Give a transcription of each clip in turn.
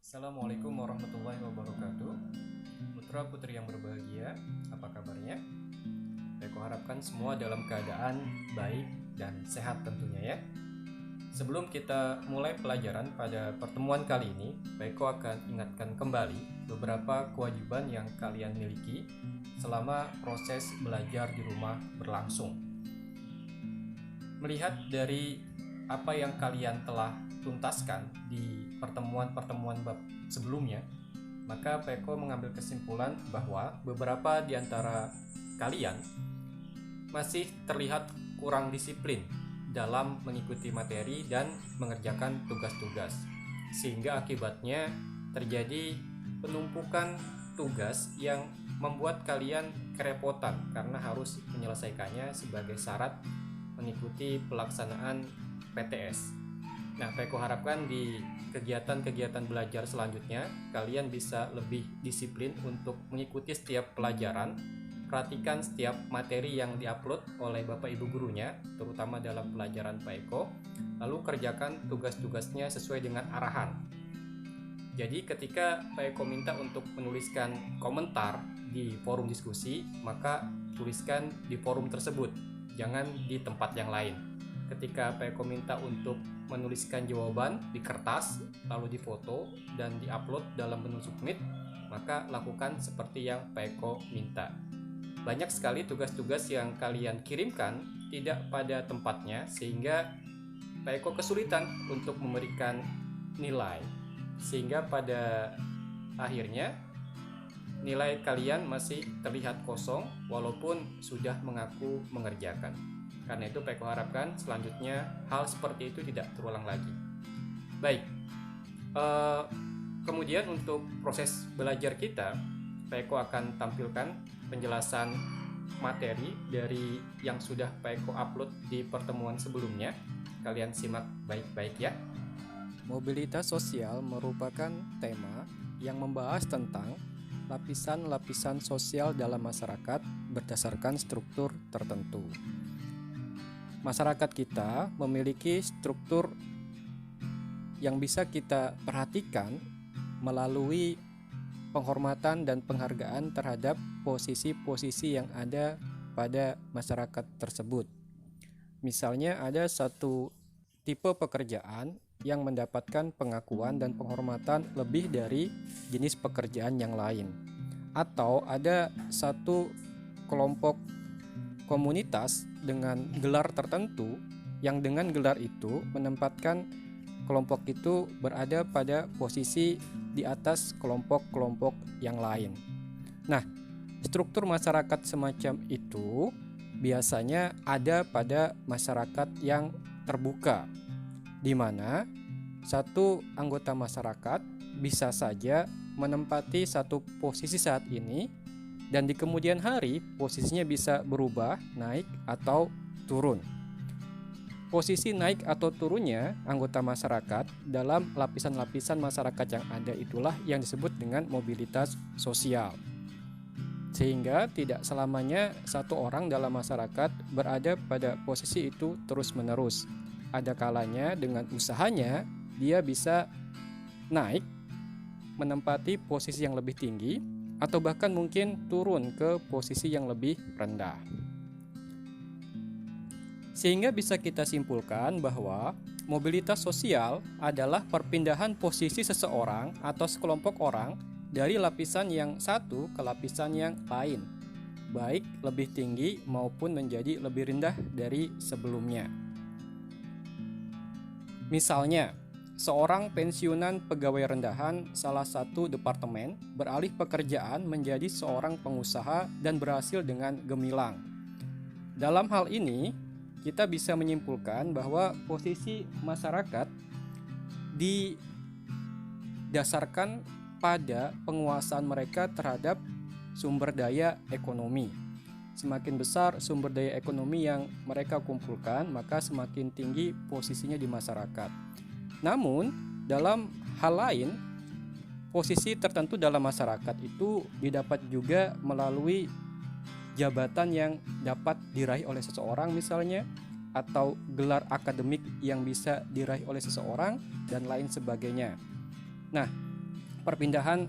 Assalamualaikum warahmatullahi wabarakatuh. Putra putri yang berbahagia, apa kabarnya? Saya harapkan semua dalam keadaan baik dan sehat tentunya ya. Sebelum kita mulai pelajaran pada pertemuan kali ini, Baiko akan ingatkan kembali beberapa kewajiban yang kalian miliki selama proses belajar di rumah berlangsung. Melihat dari apa yang kalian telah tuntaskan di pertemuan-pertemuan bab sebelumnya, maka Peko mengambil kesimpulan bahwa beberapa di antara kalian masih terlihat kurang disiplin dalam mengikuti materi dan mengerjakan tugas-tugas, sehingga akibatnya terjadi penumpukan tugas yang membuat kalian kerepotan karena harus menyelesaikannya sebagai syarat mengikuti pelaksanaan PTS. Nah, Peko harapkan di kegiatan-kegiatan belajar selanjutnya kalian bisa lebih disiplin untuk mengikuti setiap pelajaran, perhatikan setiap materi yang diupload oleh Bapak Ibu gurunya, terutama dalam pelajaran Peko, lalu kerjakan tugas-tugasnya sesuai dengan arahan. Jadi ketika Peko minta untuk menuliskan komentar di forum diskusi, maka tuliskan di forum tersebut, jangan di tempat yang lain. Ketika Peko minta untuk menuliskan jawaban di kertas, lalu difoto dan diupload dalam menu submit, maka lakukan seperti yang Peko minta. Banyak sekali tugas-tugas yang kalian kirimkan tidak pada tempatnya, sehingga Peko kesulitan untuk memberikan nilai, sehingga pada akhirnya nilai kalian masih terlihat kosong walaupun sudah mengaku mengerjakan. Karena itu Peko harapkan selanjutnya hal seperti itu tidak terulang lagi. Baik, kemudian untuk proses belajar kita, Peko akan tampilkan penjelasan materi dari yang sudah Peko upload di pertemuan sebelumnya. Kalian simak baik-baik ya. Mobilitas sosial merupakan tema yang membahas tentang lapisan-lapisan sosial dalam masyarakat berdasarkan struktur tertentu. Masyarakat kita memiliki struktur yang bisa kita perhatikan melalui penghormatan dan penghargaan terhadap posisi-posisi yang ada pada masyarakat tersebut. Misalnya ada satu tipe pekerjaan yang mendapatkan pengakuan dan penghormatan lebih dari jenis pekerjaan yang lain. Atau ada satu kelompok komunitas dengan gelar tertentu yang dengan gelar itu menempatkan kelompok itu berada pada posisi di atas kelompok-kelompok yang lain. Nah, struktur masyarakat semacam itu biasanya ada pada masyarakat yang terbuka, di mana satu anggota masyarakat bisa saja menempati satu posisi saat ini dan di kemudian hari posisinya bisa berubah, naik atau turun. Posisi naik atau turunnya anggota masyarakat dalam lapisan-lapisan masyarakat yang ada itulah yang disebut dengan mobilitas sosial. Sehingga tidak selamanya satu orang dalam masyarakat berada pada posisi itu terus-menerus. Ada kalanya dengan usahanya dia bisa naik menempati posisi yang lebih tinggi atau bahkan mungkin turun ke posisi yang lebih rendah. Sehingga bisa kita simpulkan bahwa mobilitas sosial adalah perpindahan posisi seseorang atau sekelompok orang dari lapisan yang satu ke lapisan yang lain, baik lebih tinggi maupun menjadi lebih rendah dari sebelumnya. Misalnya, seorang pensiunan pegawai rendahan salah satu departemen beralih pekerjaan menjadi seorang pengusaha dan berhasil dengan gemilang. Dalam hal ini, kita bisa menyimpulkan bahwa posisi masyarakat didasarkan pada penguasaan mereka terhadap sumber daya ekonomi. Semakin besar sumber daya ekonomi yang mereka kumpulkan, maka semakin tinggi posisinya di masyarakat. Namun, dalam hal lain, posisi tertentu dalam masyarakat itu didapat juga melalui jabatan yang dapat diraih oleh seseorang misalnya, atau gelar akademik yang bisa diraih oleh seseorang, dan lain sebagainya. Nah, perpindahan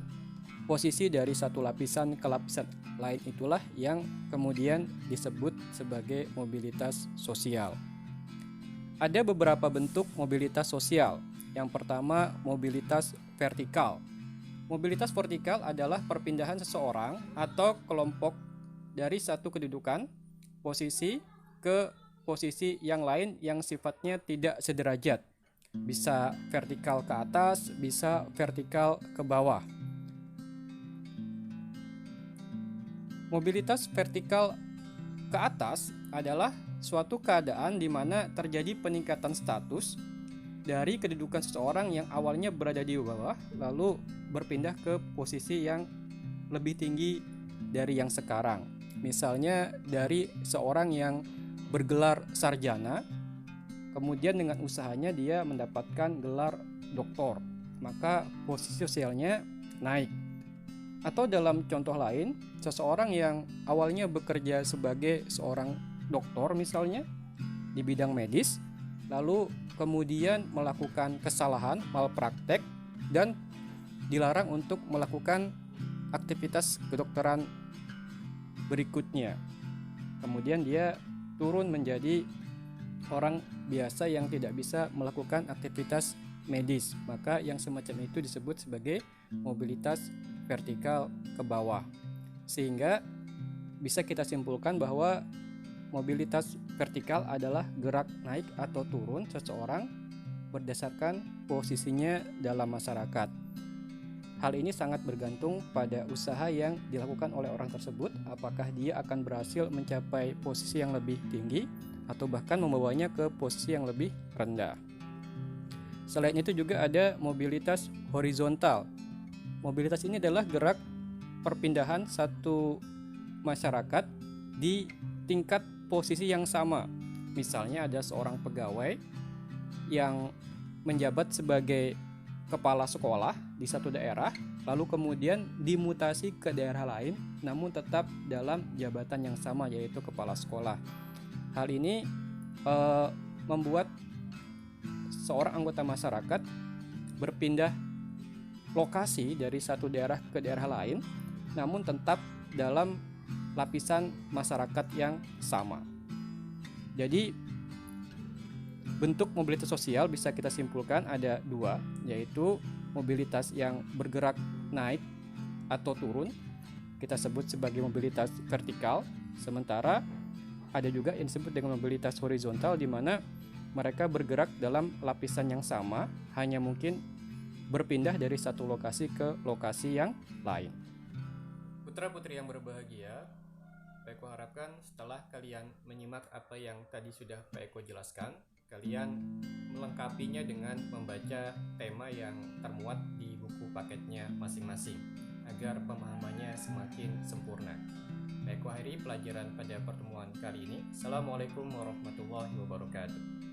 posisi dari satu lapisan ke lapisan lain itulah yang kemudian disebut sebagai mobilitas sosial. Ada beberapa bentuk mobilitas sosial. Yang pertama, mobilitas vertikal. Mobilitas vertikal adalah perpindahan seseorang atau kelompok dari satu kedudukan, posisi, ke posisi yang lain yang sifatnya tidak sederajat. Bisa vertikal ke atas, bisa vertikal ke bawah. Mobilitas vertikal ke atas adalah suatu keadaan di mana terjadi peningkatan status dari kedudukan seseorang yang awalnya berada di bawah lalu berpindah ke posisi yang lebih tinggi dari yang sekarang. Misalnya dari seorang yang bergelar sarjana, kemudian dengan usahanya dia mendapatkan gelar doktor, maka posisi sosialnya naik. Atau dalam contoh lain, seseorang yang awalnya bekerja sebagai seorang doktor misalnya di bidang medis, lalu kemudian melakukan kesalahan, malpraktek, dan dilarang untuk melakukan aktivitas kedokteran berikutnya. Kemudian dia turun menjadi orang biasa yang tidak bisa melakukan aktivitas medis, maka yang semacam itu disebut sebagai mobilitas vertikal ke bawah. Sehingga bisa kita simpulkan bahwa mobilitas vertikal adalah gerak naik atau turun seseorang berdasarkan posisinya dalam masyarakat. Hal ini sangat bergantung pada usaha yang dilakukan oleh orang tersebut, apakah dia akan berhasil mencapai posisi yang lebih tinggi atau bahkan membawanya ke posisi yang lebih rendah. Selain itu juga ada mobilitas horizontal. Mobilitas ini adalah gerak perpindahan satu masyarakat di tingkat posisi yang sama. Misalnya ada seorang pegawai yang menjabat sebagai kepala sekolah di satu daerah, lalu kemudian dimutasi ke daerah lain, namun tetap dalam jabatan yang sama, yaitu kepala sekolah. Hal ini membuat seorang anggota masyarakat berpindah lokasi dari satu daerah ke daerah lain, namun tetap dalam lapisan masyarakat yang sama. Jadi bentuk mobilitas sosial bisa kita simpulkan ada dua, yaitu mobilitas yang bergerak naik atau turun, kita sebut sebagai mobilitas vertikal, sementara ada juga yang disebut dengan mobilitas horizontal, di mana mereka bergerak dalam lapisan yang sama, hanya mungkin berpindah dari satu lokasi ke lokasi yang lain. Putra-putri yang berbahagia, Pak Eko harapkan setelah kalian menyimak apa yang tadi sudah Pak Eko jelaskan, kalian melengkapinya dengan membaca tema yang termuat di buku paketnya masing-masing agar pemahamannya semakin sempurna. Pak Eko akhiri pelajaran pada pertemuan kali ini. Assalamualaikum warahmatullahi wabarakatuh.